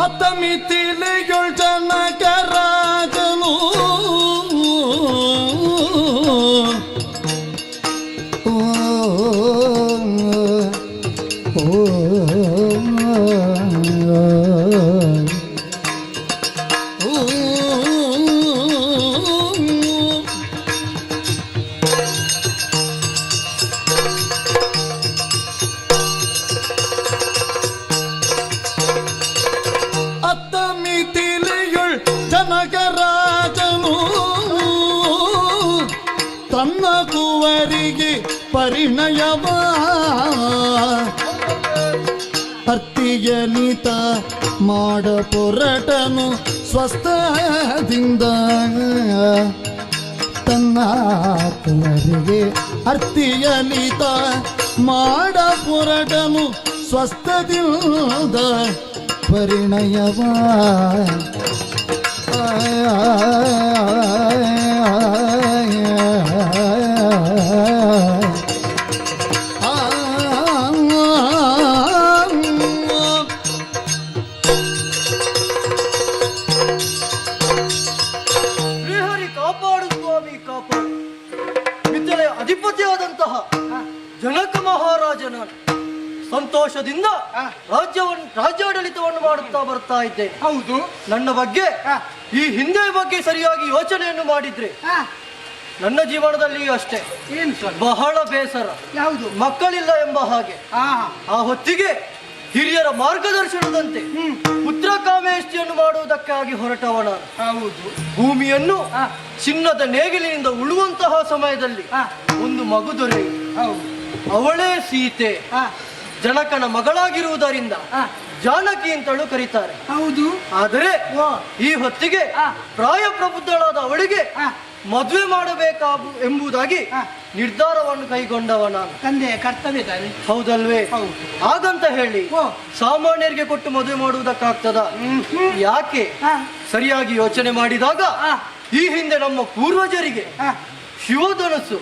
ಅತಮಿತಿಲಿಯುಳ್ ಜನಕರಾಜನು ತನ್ನ ಕುವರಿಗೆ ಪರಿಣಯವ ಅರ್ತಿಯಲಿತ ಮಾಡ ಪೊರಟನು ಸ್ವಸ್ಥದಿಂದ ತನ್ನ ಕುವರಿಗೆ ಅರ್ತಿಯಲಿತ ಮಾಡ ಪೊರಟನು ಸ್ವಸ್ಥದಿಂದ ಪರಿಣಯವ ಅಧಿಪತಿಯಾದಂತಹ ಜನಕ ಮಹಾರಾಜನ ಸಂತೋಷದಿಂದ ರಾಜ್ಯಾಡಳಿತವನ್ನು ಮಾಡುತ್ತಾ ಬರ್ತಾ ಇದ್ದೆ. ಹೌದು, ನನ್ನ ಬಗ್ಗೆ ಈ ಹಿಂದೆ ಬಗ್ಗೆ ಸರಿಯಾಗಿ ಯೋಚನೆಯನ್ನು ಮಾಡಿದ್ರೆ ನನ್ನ ಜೀವನದಲ್ಲಿ ಅಷ್ಟೇ ಬಹಳ ಬೇಸರ. ಯಾವುದು? ಮಕ್ಕಳಿಲ್ಲ ಎಂಬ ಹಾಗೆ. ಆ ಹೊತ್ತಿಗೆ ಹಿರಿಯರ ಮಾರ್ಗದರ್ಶನದಂತೆ ಪುತ್ರ ಕಾಮೇಷ್ಟಿಯನ್ನು ಮಾಡುವುದಕ್ಕಾಗಿ ಹೊರಟವನ. ಹೌದು, ಭೂಮಿಯನ್ನು ಚಿನ್ನದ ನೇಗಿಲಿನಿಂದ ಉಳುವಂತಹ ಸಮಯದಲ್ಲಿ ಒಂದು ಮಗು ದೊರೆಯಿತು. ಅವಳೇ ಸೀತೆ. ಜನಕನ ಮಗಳಾಗಿರುವುದರಿಂದ ಜಾನಕಿ ಅಂತಲೂ ಕರೀತಾರೆ. ಹೌದು, ಆದರೆ ಈ ಹೊತ್ತಿಗೆ ಪ್ರಾಯ ಪ್ರಬುದ್ಧಳಾದ ಅವಳಿಗೆ ಮದುವೆ ಮಾಡಬೇಕಾಗು ಎಂಬುದಾಗಿ ನಿರ್ಧಾರವನ್ನು ಕೈಗೊಂಡವ ನಾನು. ತಂದೆಯ ಕರ್ತವ್ಯ ತಾನೆ. ಹೌದಲ್ವೇ? ಹಾಗಂತ ಹೇಳಿ ಸಾಮಾನ್ಯರಿಗೆ ಕೊಟ್ಟು ಮದುವೆ ಮಾಡುವುದಕ್ಕಾಗ್ತದ? ಯಾಕೆ? ಸರಿಯಾಗಿ ಯೋಚನೆ ಮಾಡಿದಾಗ ಈ ಹಿಂದೆ ನಮ್ಮ ಪೂರ್ವಜರಿಗೆ ಶಿವಧನಸ್ಸು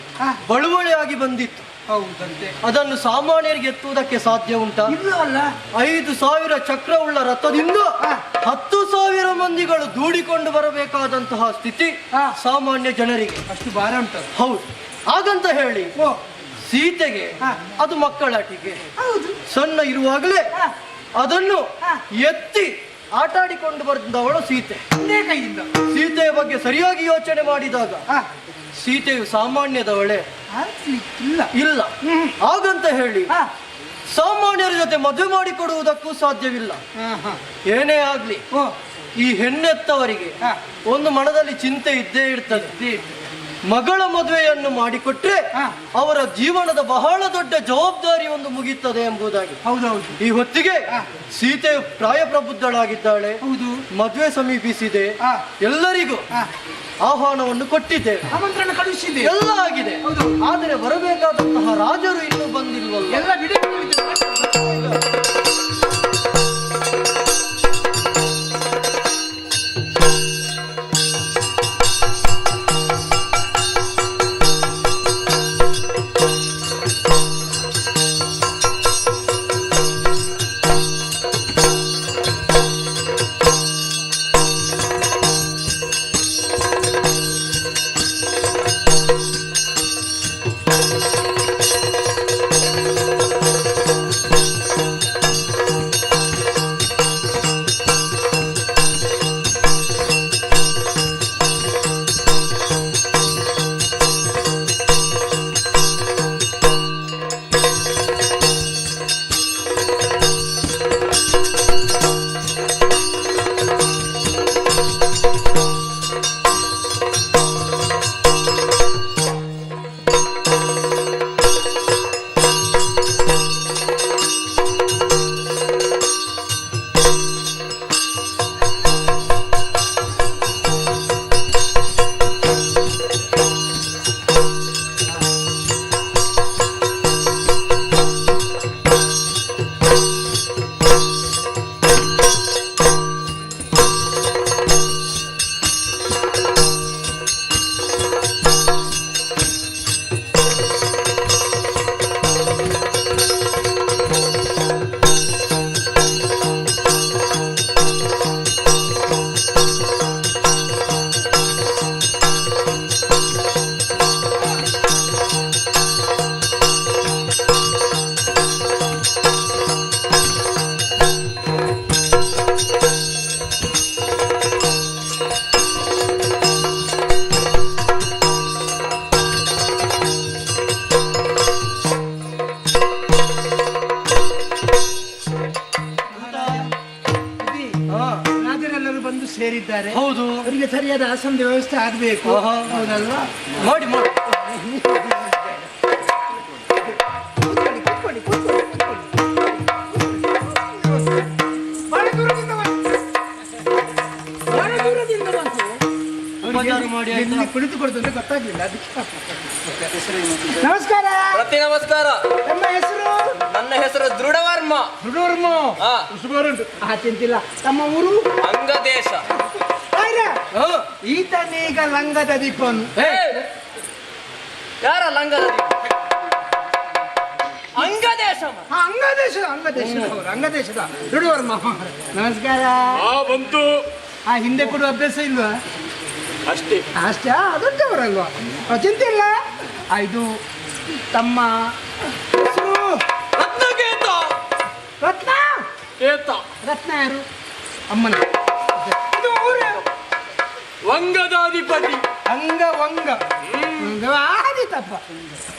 ಬಳುವಳಿಯಾಗಿ ಬಂದಿತ್ತು. ಹೌದಂತೆ. ಅದನ್ನು ಸಾಮಾನ್ಯರಿಗೆ ಎತ್ತುವುದಕ್ಕೆ ಸಾಧ್ಯ ಉಂಟಾ? 5,000 ಚಕ್ರವುಳ್ಳ ರಥದಿಂದ 10,000 ಮಂದಿಗಳು ದೂಡಿಕೊಂಡು ಬರಬೇಕಾದಂತಹ ಸ್ಥಿತಿ ಸಾಮಾನ್ಯ ಜನರಿಗೆ. ಅಷ್ಟು ಭಾರ ಉಂಟು. ಹೌದು. ಹಾಗಂತ ಹೇಳಿ ಸೀತೆಗೆ ಅದು ಮಕ್ಕಳಾಟಿಕೆ. ಸಣ್ಣ ಇರುವಾಗಲೇ ಅದನ್ನು ಎತ್ತಿ ಆಟಾಡಿಕೊಂಡು ಬಂದವಳು ಸೀತೆ. ಕೈಯಿಂದ ಸೀತೆಯ ಬಗ್ಗೆ ಸರಿಯಾಗಿ ಯೋಚನೆ ಮಾಡಿದಾಗ ಸೀತೆಯು ಸಾಮಾನ್ಯದವಳೆ ಇಲ್ಲ. ಹಾಗಂತ ಹೇಳಿ ಸಾಮಾನ್ಯರ ಜೊತೆ ಮದುವೆ ಮಾಡಿಕೊಡುವುದಕ್ಕೂ ಸಾಧ್ಯವಿಲ್ಲ. ಏನೇ ಆಗ್ಲಿ ಈ ಹೆಣ್ಣೆತ್ತವರಿಗೆ ಒಂದು ಮನದಲ್ಲಿ ಚಿಂತೆ ಇದ್ದೇ ಇರ್ತದೆ. ಮಗಳ ಮದುವೆಯನ್ನು ಮಾಡಿಕೊಟ್ರೆ ಅವರ ಜೀವನದ ಬಹಳ ದೊಡ್ಡ ಜವಾಬ್ದಾರಿ ಒಂದು ಮುಗಿಯುತ್ತದೆ ಎಂಬುದಾಗಿ. ಹೌದೌದು. ಈ ಹೊತ್ತಿಗೆ ಸೀತೆ ಪ್ರಾಯ ಪ್ರಬುದ್ಧಳಾಗಿದ್ದಾಳೆ. ಮದುವೆ ಸಮೀಪಿಸಿದೆ. ಎಲ್ಲರಿಗೂ ಆಹ್ವಾನವನ್ನು ಕೊಟ್ಟಿದ್ದೇವೆ, ಆಮಂತ್ರಣ ಕಳುಹಿಸಿದೆ, ಎಲ್ಲ ಆಗಿದೆ. ಆದರೆ ಬರಬೇಕಾದಂತಹ ರಾಜರು ಇನ್ನೂ ಬಂದಿಲ್ವಲ್ಲ. ಎಲ್ಲ ಬಿಡಿ. ಹಾ. ನಾದಿರೆಲ್ಲರೂ ಬಂದು ಸೇರಿದ್ದಾರೆ. ಹೌದು. ಅವರಿಗೆ ಸರಿಯಾದ ಆಸನದ ವ್ಯವಸ್ಥೆ ಆಗಬೇಕು. ಆಹಾ. ಹೌದಲ್ವಾ? ಮಾಡಿ ಮಾಡಿ. ಬಹಳ ದೂರದಿಂದ ಬಂತು. ಬಹಳ ದೂರದಿಂದ ಬಂತು. ಉಪಚಾರ ಮಾಡಿ ಆಯ್ತಾ? ಎಲ್ಲಿ ಕುಳಿತುಕೊಳ್ತು ಅಂತ ಗೊತ್ತಾಗ್ಲಿಲ್ಲ ಅದಕ್ಕೆ. ನಮಸ್ಕಾರ. ಪ್ರತಿ ನಮಸ್ಕಾರ. ನಮ್ಮ ಹೆಸರು? ನನ್ನ ಹೆಸರು ದೃಢವರ್ಮ. ದೃಢವರ್ಮ. ಹಾ. ಚಿಂತಿಲ್ಲ. ತಮ್ಮ ಊರು? ಅಂಗದೇಶ. ಹಾ. ಈತನೀಗ ಲಂಗದ ದೀಪನು. ಹೇ, ಯಾರ ಲಂಗದ ಅಂಗದೇಶ. ಅಂಗದೇಶದ ದೃಢವರ್ಮ. ನಮಸ್ಕಾರ. ಬಂತು ಹಿಂದೆ ಕೊಡುವ ಅಭ್ಯಾಸ ಇಲ್ವಾ? ಅಷ್ಟೇ. ಅಷ್ಟೇ. ಅದೊಂದವರಲ್ವಾ? ಚಿಂತೆ ಇಲ್ಲ. ಇದು ತಮ್ಮ ಹೆಸರು? ರತ್ನಗೇತ. ರತ್ನ. ಏತ ರತ್ನ ಯಾರು? ಅಮ್ಮನ. ಇದು ಊರು? ವಂಗದಾಧಿಪತಿ. ವಂಗ ಆದಿತಪ್ಪ.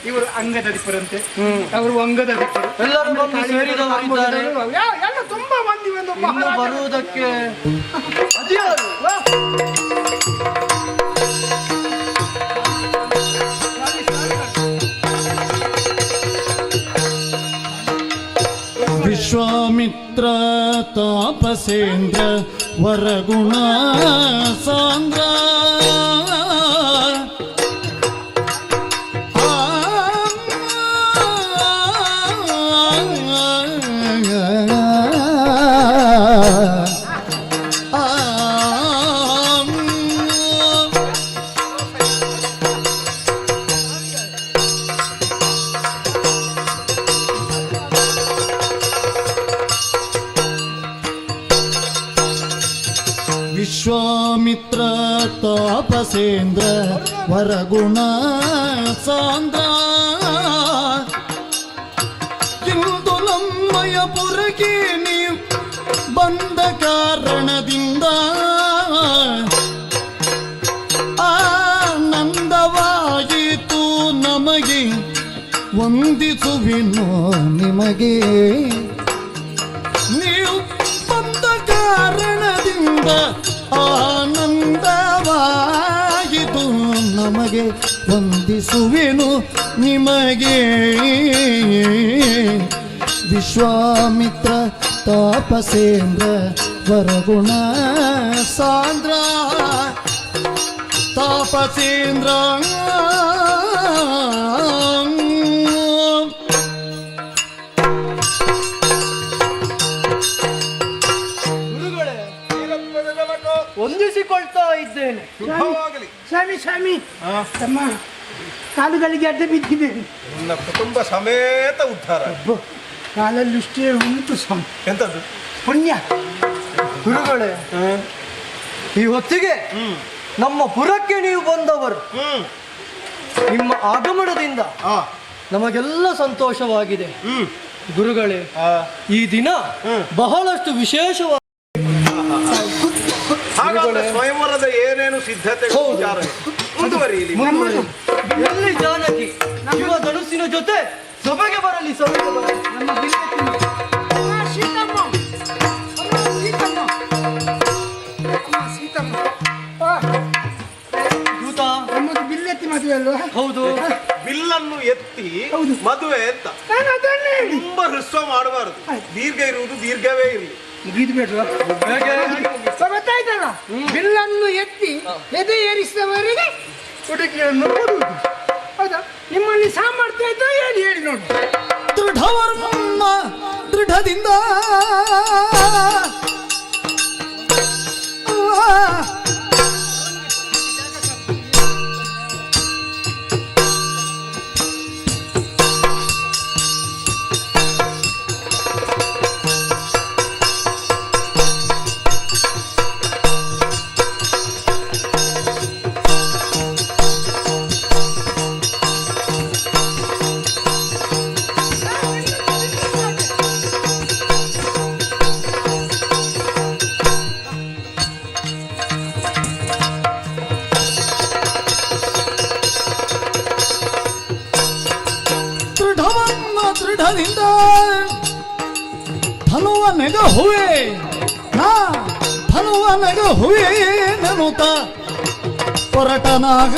ಇವರು ಅಂಗದಧಿಪರಂತೆ, ಅವರು ವಂಗದಧಿಪರು. ಎಲ್ಲರೂ ಬಂದು ಸೇರಿದವರಿದ್ದಾರೆ. ಎಲ್ಲ ತುಂಬಾ ಮಂದಿ ಒಂದು ಇನ್ನು ಬರುವುದಕ್ಕೆ ಅದ್ಯಾರು? ವಿಶ್ವಾಮಿತ್ರ ತಾಪಸೇಂದ್ರ ವರಗುಣ ಸಾಂದ್ರ ವಿಶ್ವಾಮಿತ್ರ ತಾಪಸೇಂದ್ರ ವರಗುಣ ಸಾಂದ್ರ ಇಂದು ನಮ್ಮಯ ಪುರಕ್ಕೆ ನೀ ಬಂದ ಕಾರಣದಿಂದ ಆನಂದವಾಯಿತು ನಮಗೆ ವಂದಿಸುವಿನೋ ನಿಮಗೆ ನೀವು ಬಂದ ಕಾರಣದಿಂದ ಆನಂದವಾಯಿತು ನಮಗೆ ವಂದಿಸುವೆನು ನಿಮಗೆ ವಿಶ್ವಾಮಿತ್ರ ತಾಪಸೇಂದ್ರ ವರಗುಣ ಸಾಂದ್ರ ತಾಪಸೇಂದ್ರ ಹೊಂದಿಸಿಕೊಳ್ತಾ ಇದ್ದೇನೆ. ಸ್ವಾಮಿ ಸ್ವಾಮಿ, ತಮ್ಮ ಕಾಲುಗಳಿಗೆ ಅಡ್ಡ ಬಿದ್ದಿದ್ದೇನೆ. ನನ್ನ ಕುಟುಂಬ ಸಮೇತ ಉದ್ಧಾರ. ಕಾಲಲ್ಲಿಷ್ಟೇ ಉಂಟು ಸ್ವಾಮಿ. ಎಂತದ್ದು? ಪುಣ್ಯ. ಗುರುಗಳೇ, ಈ ಹೊತ್ತಿಗೆ ನಮ್ಮ ಪುರಕ್ಕೆ ನೀವು ಬಂದವರು. ನಿಮ್ಮ ಆಗಮನದಿಂದ ನಮಗೆಲ್ಲ ಸಂತೋಷವಾಗಿದೆ. ಗುರುಗಳೇ, ಈ ದಿನ ಬಹಳಷ್ಟು ವಿಶೇಷವಾಗಿ ಹಾಗಾದ್ರೆ ಸ್ವಯಂವರದ ಏನೇನು ಸಿದ್ಧತೆ ಮುಂದುವರಿಯಲಿ. ಎಲ್ಲಿ ಜಾನಕಿ ಯುವ ಧನುಸ್ಸಿನ ಜೊತೆ ಸಭೆಗೆ ಬರಲಿ. ಸಭೆಗೆ ಬರಲಿ. ನಮ್ಮ ಬಿಲ್ಲೆತ್ತಿನ ಸೀತಮ್ಮ. ಸೀತಮ್ಮ. ಸೀತಮ್ಮ. ದೂತ, ನಮ್ಮದು ಬಿಲ್ಲೆತ್ತಿ ಮದುವೆ ಅಲ್ವಾ? ಹೌದು. ಬಿಲ್ಲನ್ನು ಎತ್ತಿ ಹೌದು. ಮದುವೆ ಅಂತ ನಾನು ಅದನ್ನೇ ಹೇಳಿ. ತುಂಬಾ ಹೃಸ್ವ ಮಾಡಬಾರದು. ದೀರ್ಘ ಇರುವುದು ದೀರ್ಘವೇ ಇರಲಿ. ಮುಗಿದು ಬೇಡ್ವಾ? ಗೊತ್ತಾಯ್ತಲ್ಲ, ಬಿಲ್ಲನ್ನು ಎತ್ತಿ ಎದೆ ಏರಿಸಿದವರಿಗೆ ಹುಡುಗಿಯನ್ನು ಕೊಡುವುದು. ಹೌದಾ? ನಿಮ್ಮಲ್ಲಿ ಸಾಮರ್ಥ್ಯ ಆಯ್ತಾ? ಹೇಳಿ ಹೇಳಿ ನೋಡಿ. ದೃಢವರ್ಮ ದೃಢದಿಂದ ದೃಢದಿಂದ ಧನುವ ನೆಗ ಹುವೆ ನಾ ನಗ ಹುವೇನೆನುತ ಹೊರಟನಾಗ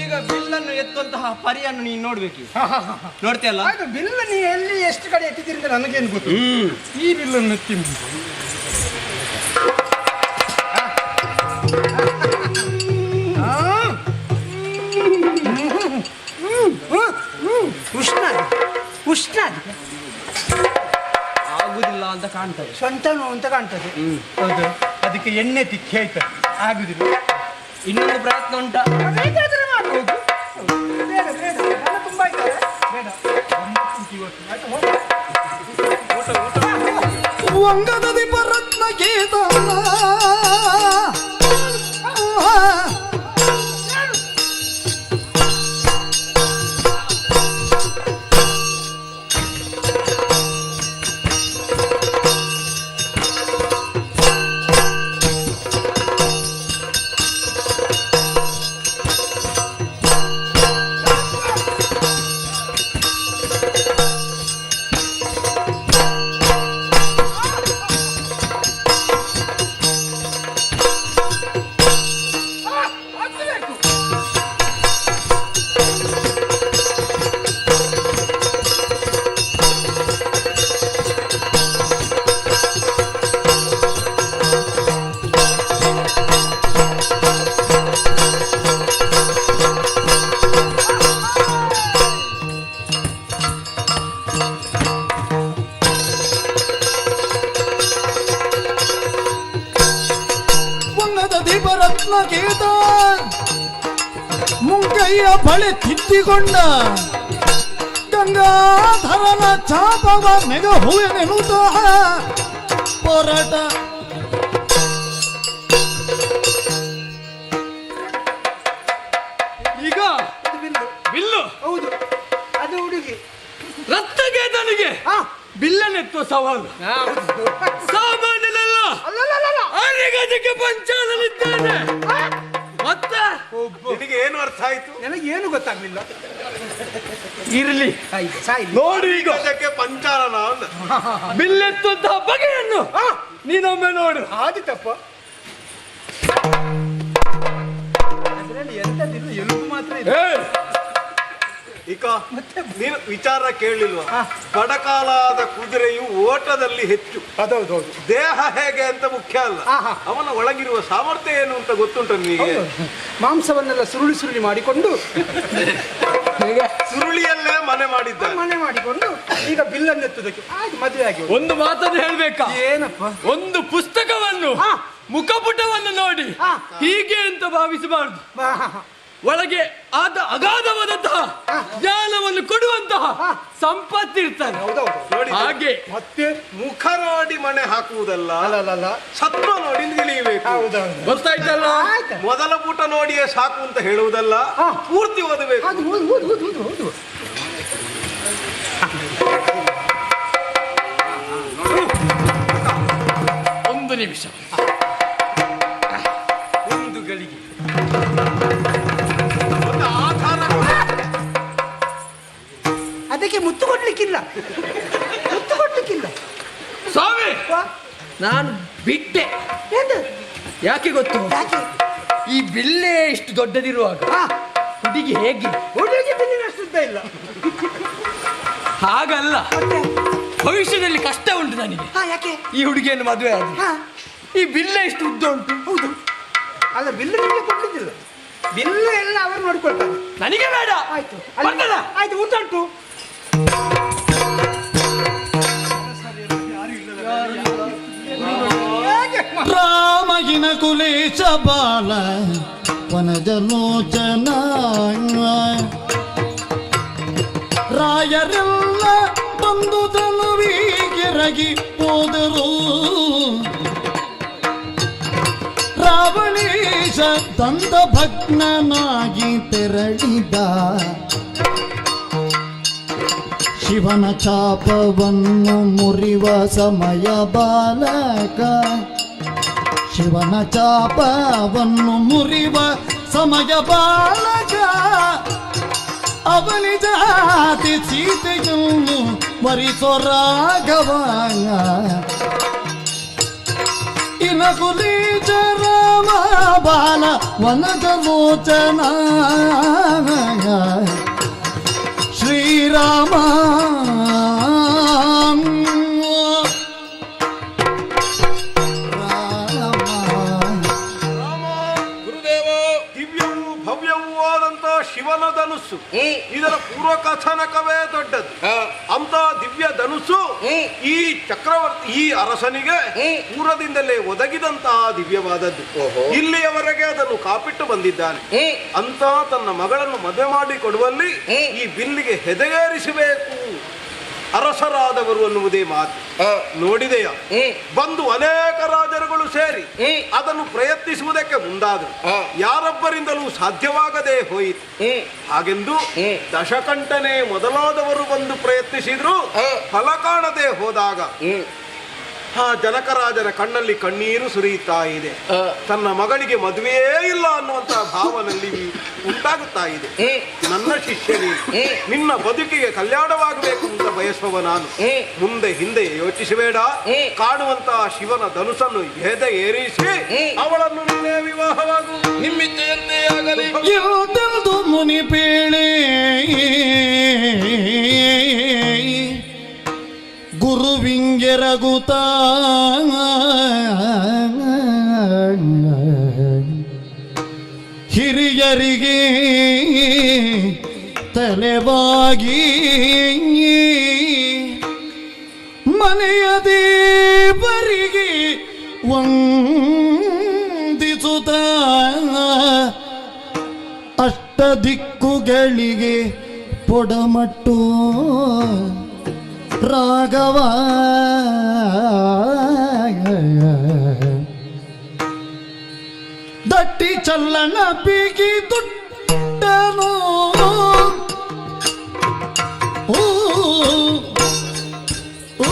ಈಗ ಬಿಲ್ಲನ್ನು ಎತ್ತುವಂತಹ ಪರಿಯನ್ನು ನೀನು ನೋಡ್ಬೇಕು. ನೋಡ್ತೀಯಲ್ಲ? ಅದು ಬಿಲ್ಲು ನೀ ಎಲ್ಲಿ ಎಷ್ಟು ಕಡೆ ಎತ್ತಿದ್ದೀರಿ ಅಂತ ನನಗೇನು ಗೊತ್ತು. ಈ ಬಿಲ್ಲನ್ನು ಎತ್ತಿ ಉಷ್ಣ ಉಷ್ಣ ಆಗುದಿಲ್ಲ ಅಂತ ಕಾಣ್ತದೆ. ಸ್ವಂತ ನೋವು ಅಂತ ಕಾಣ್ತದೆ. ಹೌದು, ಅದಕ್ಕೆ ಎಣ್ಣೆ ತಿಕ್ಕಿ ಆಯ್ತು, ಆಗುದಿಲ್ಲ. ಇನ್ನೊಂದು ಪ್ರಯತ್ನ ಉಂಟಾ? ಬೇಕಾದ್ರೆ ಮಾಡ್ಬೋದು. ಬೇಡ ಬೇಡ, ಹಣ ತುಂಬ ಆಯ್ತದೆ. ಬೇಡ, ಆಯ್ತು, ಹೋಗು. ವಂಗದ ದಿಪರತ್ನ ಗೀತ ದಿಪರತ್ನ ಗೀತ ಮುಂಗೈಯ ಬಳೆ ತಿದ್ದಿಕೊಂಡ ಗಂಗಾಧರನ ಚಾಪವ ನೆಗ ಹೂವೆನೆನುತ ಹೊರಟ. ಈಗ ಬಿಲ್ಲು ಹೌದು, ಅದು ಹುಡುಗಿ ರಕ್ತಗೇತನಿಗೆ ಬಿಲ್ಲನೆತ್ತುವ ಸವಾಲು ಸಾಮಾನ್ಯನಲ್ಲ. ಅರಿಗದಕ್ಕೆ ಪಂಚಾಲನಿದ್ದೇನೆ. ಮತ್ತೆ ನಿನಗೆ ಏನು ಅರ್ಥ ಆಯ್ತು? ನನಗೇನು ಗೊತ್ತಾಗ್ಲಿಲ್ಲ. ಇರ್ಲಿ ಸಾಯಿಲಿ. ನೋಡಿ, ಈಗ ಅದಕ್ಕೆ ಪಂಚಾಲನ ಅಂದ. ಬಿಲ್ಲೆತ್ತುವಂತಹ ಬಗೆಯನ್ನು ನೀನೊಮ್ಮೆ ನೋಡು. ಆದಿತಪ್ಪ, ಅದರಲ್ಲಿ ಎಂತದಿಲ್ಲ, ಎಲುಬು ಮಾತ್ರ ಇದೆ. ಈಗ ನೀನು ವಿಚಾರ ಕೇಳಲಿಲ್ವಾ? ಕಡಕಾಲಾದ ಕುದುರೆಯು ಓಟದಲ್ಲಿ ಹೆಚ್ಚು. ಅದೌದೌದು. ದೇಹ ಹೇಗೆ ಅಂತ ಮುಖ್ಯ ಅಲ್ಲ, ಅವನ ಒಳಗಿರುವ ಸಾಮರ್ಥ್ಯ ಏನು ಅಂತ ಗೊತ್ತುಂಟ ನಿನಗೆ? ಮಾಂಸವನ್ನೆಲ್ಲ ಸುರುಳಿ ಸುರುಳಿ ಮಾಡಿಕೊಂಡು ಸುರುಳಿಯಲ್ಲೇ ಮನೆ ಮಾಡಿಕೊಂಡು ಈಗ ಬಿಲ್ಲನ್ನೆತ್ತುದಕ್ಕೆ ಆಯ್ತು, ಮದುವೆ ಆಗಿ. ಒಂದು ಮಾತನ್ನು ಹೇಳ್ಬೇಕಾ? ಏನಪ್ಪ? ಒಂದು ಪುಸ್ತಕವನ್ನು ಮುಖಪುಟವನ್ನು ನೋಡಿ ಹೀಗೆ ಅಂತ ಭಾವಿಸಬಾರದು. ಒಳಗೆ ಆದ ಅಗಾಧವಾದಂತಹ ಜ್ಞಾನವನ್ನು ಕೊಡುವಂತಹ ಸಂಪತ್ತಿರ್ತಾನೆ. ನೋಡಿ, ಹಾಗೆ ಮತ್ತೆ ಮುಖ ನೋಡಿ ಮನೆ ಹಾಕುವುದಲ್ಲ, ಅಲ್ಲ, ಸತ್ವ ನೋಡಿ ನಿಲ್ಲಿಬೇಕು. ಗೊತ್ತಾಯ್ತಲ್ಲ? ಮೊದಲ ಪುಟ ನೋಡಿಯೇ ಸಾಕು ಅಂತ ಹೇಳುವುದಲ್ಲ, ಪೂರ್ತಿ ಓದಬೇಕು. ಹೌದು. ಒಂದು ನಿಮಿಷ, ಒಂದು ಗಳಿಗೆ ಅದಕ್ಕೆ ಮುತ್ತು ಕೊಡ್ಲಿಕ್ಕಿಲ್ಲ. ಸ್ವಾಮಿ, ನಾನು ಬಿಟ್ಟೆ. ಯಾಕೆ ಗೊತ್ತು? ಈ ಬಿಲ್ಲೆ ಇಷ್ಟು ದೊಡ್ಡದಿರುವಾಗ ಹುಡುಗಿ ಹೇಗೆ? ಹುಡುಗಿ ಬಿಲ್ಲಿನಷ್ಟು ಉದ್ದ ಇಲ್ಲ. ಹಾಗಲ್ಲ, ಭವಿಷ್ಯದಲ್ಲಿ ಕಷ್ಟ ಉಂಟು ನನಗೆ. ಯಾಕೆ? ಈ ಹುಡುಗಿಯನ್ನು ಮದುವೆ ಆದ ಈ ಬಿಲ್ಲೆ ಇಷ್ಟು ಉದ್ದ ಉಂಟು. ಹೌದು, ಅಲ್ಲ, ಬಿಲ್ಲು ನಿಮಗೆ ಕೊಟ್ಟಿದ್ದಿಲ್ಲ. ಬಿಲ್ಲು ಎಲ್ಲ ಅವರು ನೋಡ್ಕೊಳ್ತಾರೆ. ನನಗೆ ಬೇಡ. ಆಯ್ತು, ಬರ್ತದ? ಆಯ್ತು, ಊಟ ಉಂಟು. ರಾಮಗಿನ ಕುಲೇಶ ಬಾಲ ವನಜಲೋಚನ ರಾಯರೆಲ್ಲ ಬಂದು ತನುವಿಗೆರಗಿ ಹೋದರು. ರಾವಣೇಶ ದಂತ ಭಗ್ನನಾಗಿ ತೆರಳಿದ. ಶಿವನ ಚಾಪವನ್ನು ಮುರಿವ ಸಮಯ ಬಾಲಕ. ಶಿವನ ಚಾಪವನ್ನು ಮುರಿವ ಸಮಯ ಬಾಲಕ. ಅವನಿ ಜಾತಿ ಸೀತೆಯನ್ನು ವರಿಸೋ ರಾಘವ ಇನಕುಲಿ ರಾಮ ಬಾಲ ವನದ ಲೋಚನ ಶ್ರೀರಾಮ ದಿವ್ಯವೂ ಭವ್ಯವೂ ಆದಂತ ಶಿವನ ಧನುಸ್ಸು ಇದರ ಪೂರ್ವ ಕಥನಕವೇ ದೊಡ್ಡದು. ಅಂತ ದಿವ್ಯ ಧನುಸ್ಸು ಈ ಚಕ್ರವರ್ತಿ ಈ ಅರಸನಿಗೆ ಪೂರ್ವದಿಂದಲೇ ಒದಗಿದಂತಹ ದಿವ್ಯವಾದದ್ದು. ಇಲ್ಲಿಯವರೆಗೆ ಅದನ್ನು ಕಾಪಿಟ್ಟು ಬಂದಿದ್ದಾನೆ. ಅಂತ ತನ್ನ ಮಗಳನ್ನು ಮದುವೆ ಮಾಡಿ ಕೊಡುವಲ್ಲಿ ಈ ಬಿಲ್ಲಿಗೆ ಹೆದೆಗೇರಿಸಬೇಕು ಅರಸರಾದವರು ಅನ್ನುವುದೇ ಮಾತು. ನೋಡಿದೆಯ ಬಂದು ಅನೇಕ ರಾಜರುಗಳು ಸೇರಿ ಅದನ್ನು ಪ್ರಯತ್ನಿಸುವುದಕ್ಕೆ ಮುಂದಾದರು. ಯಾರೊಬ್ಬರಿಂದಲೂ ಸಾಧ್ಯವಾಗದೆ ಹೋಯಿತು. ಹಾಗೆಂದು ದಶಕಂಠನೆ ಮೊದಲಾದವರು ಬಂದು ಪ್ರಯತ್ನಿಸಿದ್ರು. ಫಲ ಕಾಣದೆ ಹೋದಾಗ ಆ ಜನಕರಾಜನ ಕಣ್ಣಲ್ಲಿ ಕಣ್ಣೀರು ಸುರಿಯುತ್ತಾ ಇದೆ. ತನ್ನ ಮಗಳಿಗೆ ಮದುವೆಯೇ ಇಲ್ಲ ಅನ್ನುವಂತಹ ಭಾವನಲ್ಲಿ ಉಂಟಾಗುತ್ತಾ ಇದೆ. ನನ್ನ ಶಿಷ್ಯನೇ, ನಿನ್ನ ಬದುಕಿಗೆ ಕಲ್ಯಾಣವಾಗಬೇಕು ಅಂತ ಬಯಸುವ ನಾನು. ಮುಂದೆ ಹಿಂದೆ ಯೋಚಿಸಬೇಡ. ಕಾಣುವಂತಹ ಶಿವನ ಧನುಸನ್ನು ಎದೆ ಏರಿಸಿ ಅವಳನ್ನು ನೀನೇ ವಿವಾಹವಾಗು. ನಿಮ್ಮಿಚ್ಛೆಯಂತೆ ಆಗಲಿ. ಯಾವುದೆಂದು ಮುನಿ ಪೇಳೆ ಗುರುವಿಂಗೆರಗುತ್ತ ಹಿರಿಯರಿಗೆ ತಲೆವಾಗಿ ಮನೆಯ ದೇವರಿಗೆ ವಂದಿಸುತ್ತ ಅಷ್ಟ ದಿಕ್ಕುಗಳಿಗೆ ಪೊಡಮಟ್ಟು ರಾಘವ ದಟ್ಟಿ ಚಲ್ಲಣ ಬೀಗಿ ದುಡ್ಡನು ಓ ಓ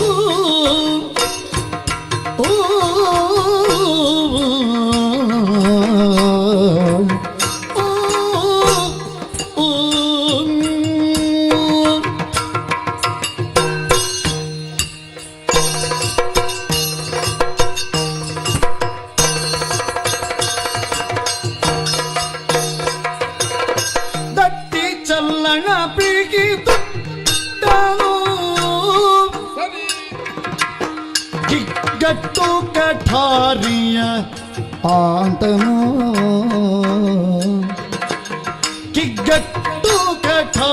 ಓ ಕಿಗ್ಗಟ್ಟು ಕಠಾರಿಯ ಆಂತನು ಕಿಗ್ಗಟ್ಟು ಕಠಾರಿಯನಾಂತನು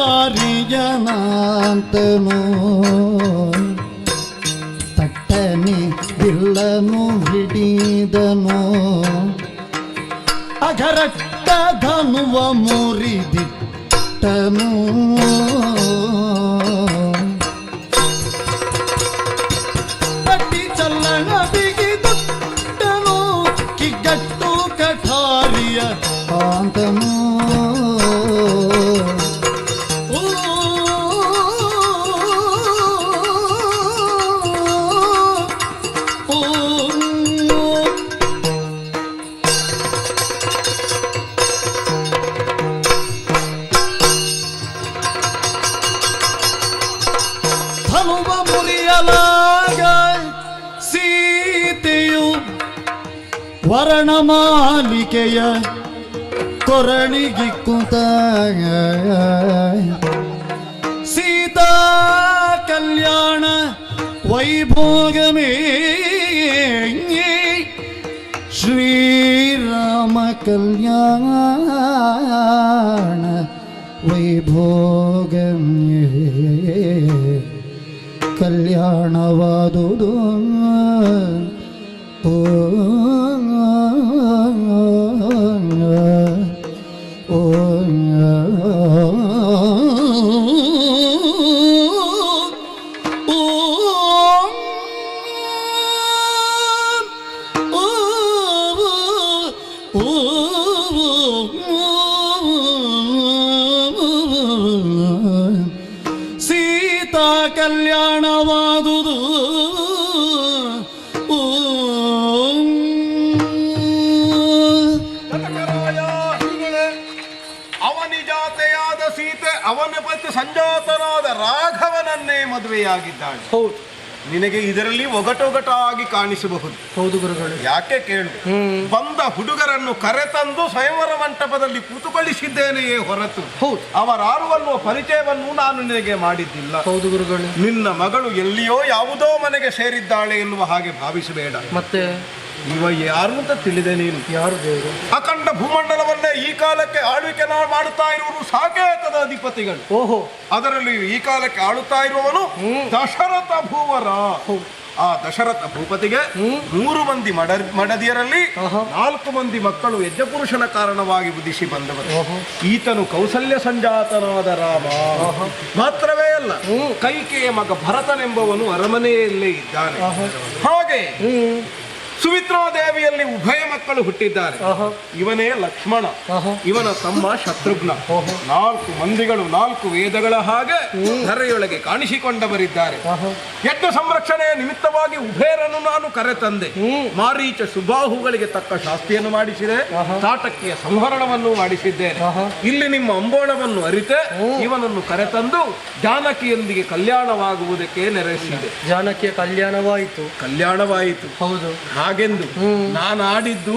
ತಟ್ಟನೆ ಬಿಲ್ಲನು ಹಿಡಿದನು ಅಘರಟ್ಟ ಧನುವ ಮುರಿದಿಟ್ಟನು ಬಿಗಿದುಟ್ಟನು ಕಿಗ್ಗಟ್ಟು ಕಠಾರಿಯ ಆಂತನು ಧನುವ ಮುರಿಯಲಾಗ ಸೀತೆಯು ವರ್ಣಮಾಲಿಕೆಯ ಕೊರಳಿಗಿಕ್ಕುತ್ತ ಸೀತಾ ಕಲ್ಯಾಣ ವೈಭೋಗಮೇ ಶ್ರೀರಾಮ ಕಲ್ಯಾಣ ವೈಭೋಗಮೇ ಕಲ್ಯಾಣವಾದುದು ಓ ಓ ಸೀತಾ ಕಲ್ಯಾಣವಾದುದು ಜನಕರಾಯ, ಅವನಿಜಾತೆಯಾದ ಸೀತೆ ಅವನ ಪತಿ ಸಂಜಾತನಾದ ರಾಘವನನ್ನೇ ಮದುವೆಯಾಗಿದ್ದಾಳೆ. ಹೌದು ನಿನಗೆ ಇದರಲ್ಲಿ ಒಗಟೊಗಟಾಗಿ ಕಾಣಿಸಬಹುದು. ಹೌದು ಗುರುಗಳು. ಯಾಕೆ ಕೇಳು, ಬಂದ ಹುಡುಗರನ್ನು ಕರೆತಂದು ಸ್ವಯಂವರ ಮಂಟಪದಲ್ಲಿ ಕೂತುಕೊಳ್ಳಿಸಿದ್ದೇನೆಯೇ ಹೊರತು ಹೌದು ಅವರಾರುವನ್ನುವ ಪರಿಚಯವನ್ನು ನಾನು ನಿನಗೆ ಮಾಡಿದ್ದಿಲ್ಲ. ಹೌದು ಗುರುಗಳು. ನಿನ್ನ ಮಗಳು ಎಲ್ಲಿಯೋ ಯಾವುದೋ ಮನೆಗೆ ಸೇರಿದ್ದಾಳೆ ಎನ್ನುವ ಹಾಗೆ ಭಾವಿಸಬೇಡ. ಮತ್ತೆ ಇವ ಯಾರು ಅಂತ ತಿಳಿದೆ ನೀನು? ಯಾರು ದೇವರು? ಅಖಂಡ ಭೂಮಂಡಲವನ್ನೇ ಈ ಕಾಲಕ್ಕೆ ಆಳ್ವಿಕೆ ಮಾಡುತ್ತಾ ಇರುವರು ಸಾಕೇತದ ಅಧಿಪತಿಗಳು. ಓಹೋ. ಅದರಲ್ಲಿ ಈ ಕಾಲಕ್ಕೆ ಆಳುತ್ತಾ ಇರುವವನು ದಶರಥ ಭೂವರ. ಆ ದಶರಥ ಭೂಪತಿಗೆ 3 ಮಂದಿ ಮಡದಿಯರಲ್ಲಿ 4 ಮಂದಿ ಮಕ್ಕಳು ಯಜ್ಞಪುರುಷನ ಕಾರಣವಾಗಿ ಉದಿಸಿ ಬಂದವರು. ಈತನು ಕೌಸಲ್ಯ ಸಂಜಾತನಾದ ರಾಮ. ಮಾತ್ರವೇ ಅಲ್ಲ, ಕೈಕೆಯ ಮಗ ಭರತನೆಂಬವನು ಅರಮನೆಯಲ್ಲೇ ಇದ್ದಾನೆ. ಹಾಗೆ ಸುಮಿತ್ರಾದೇವಿಯಲ್ಲಿ ಉಭಯ ಮಕ್ಕಳು ಹುಟ್ಟಿದ್ದಾರೆ. ಇವನೇ ಲಕ್ಷ್ಮಣ, ಇವನ ತಮ್ಮ ಶತ್ರುಘ್ನ. 4 ಮಂದಿಗಳು 4 ವೇದಗಳ ಹಾಗೆ ಧರೆಯೊಳಗೆ ಕಾಣಿಸಿಕೊಂಡವರಿದ್ದಾರೆ. ಯಜ್ಞ ಸಂರಕ್ಷಣೆಯ ನಿಮಿತ್ತವಾಗಿ ಉಭಯರನ್ನು ನಾನು ಕರೆತಂದೆ. ಮಾರೀಚ ಸುಬಾಹುಗಳಿಗೆ ತಕ್ಕ ಶಾಸ್ತಿಯನ್ನು ಮಾಡಿಸಿದೆ, ತಾಟಕ್ಕಿಯ ಸಂಹರಣವನ್ನು ಮಾಡಿಸಿದ್ದೇನೆ. ಇಲ್ಲಿ ನಿಮ್ಮ ಅಂಬೋಣವನ್ನು ಅರಿತೆ ಇವನನ್ನು ಕರೆತಂದು ಜಾನಕಿಯೊಂದಿಗೆ ಕಲ್ಯಾಣವಾಗುವುದಕ್ಕೆ ನೆರೆಸಿದೆ. ಜಾನಕಿಯ ಕಲ್ಯಾಣವಾಯಿತು. ಹೌದು. ಹಾಗೆಂದು ನಾನು ಆಡಿದ್ದು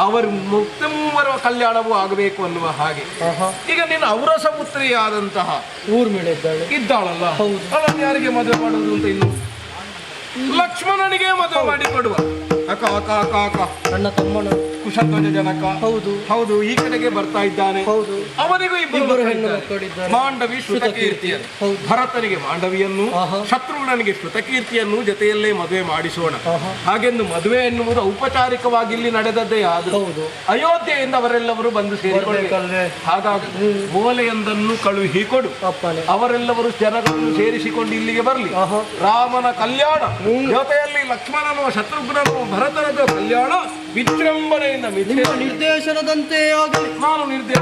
ಅವರು ಮೂವರ ಕಲ್ಯಾಣವೂ ಆಗಬೇಕು ಅನ್ನುವ ಹಾಗೆ. ಈಗ ನೀನು ಔರಸ ಪುತ್ರಿಯಾದಂತಹ ಊರ್ಮಿಳೆ ಇದ್ದಾಳಲ್ಲ, ಅವಳನ್ನು ಯಾರಿಗೆ ಮದುವೆ ಮಾಡುವುದು ಅಂತ ಇನ್ನು ಲಕ್ಷ್ಮಣನಿಗೆ ಮದುವೆ ಮಾಡಿ ಕೊಡುವ. ಅಕ ಅಕ ಅಕ ಅಕ ನನ್ನ ತಮ್ಮನ ಕುಶಧ್ವಜ ಜನಕ. ಹೌದು ಹೌದು, ಈ ಕಡೆಗೆ ಬರ್ತಾ ಇದ್ದಾನೆ. ಹೌದು. ಅವನಿಗೂ ಇಬ್ಬರು ಹೆಣ್ಣು ಮಕ್ಕಳಿದ್ದಾರೆ. ಮಾಂಡವಿ ಶ್ರುತಕೀರ್ತಿಯನ್ನು, ಭರತನಿಗೆ ಮಾಂಡವಿಯನ್ನು, ಶತ್ರುಘ್ನನಿಗೆ ಶ್ರುತಕೀರ್ತಿಯನ್ನು ಜೊತೆಯಲ್ಲೇ ಮದುವೆ ಮಾಡಿಸೋಣ. ಹಾಗೆಂದು ಮದುವೆ ಎನ್ನುವುದು ಔಪಚಾರಿಕವಾಗಿ ಇಲ್ಲಿ ನಡೆದದ್ದೇ ಆದರೂ ಅಯೋಧ್ಯೆಯಿಂದ ಅವರೆಲ್ಲವರು ಬಂದು ಸೇರಿಕೊಳ್ಳಬೇಕು. ಹಾಗಾಗಿ ಮೂಲೆಯೊಂದನ್ನು ಕಳುಹಿಕೊಡು. ಅವರೆಲ್ಲವರು ಜನಗಳನ್ನು ಸೇರಿಸಿಕೊಂಡು ಇಲ್ಲಿಗೆ ಬರಲಿ. ರಾಮನ ಕಲ್ಯಾಣ ಜೊತೆಯಲ್ಲಿ ಲಕ್ಷ್ಮಣನು ಶತ್ರುಘ್ನನು ಭರತನದ ಕಲ್ಯಾಣ ವಿಜೃಂಭಣೆಯಿಂದ ನಿರ್ದೇಶನದಂತೆ ಆಗಲಿ. ನಾನು ನಿರ್ದೇಶ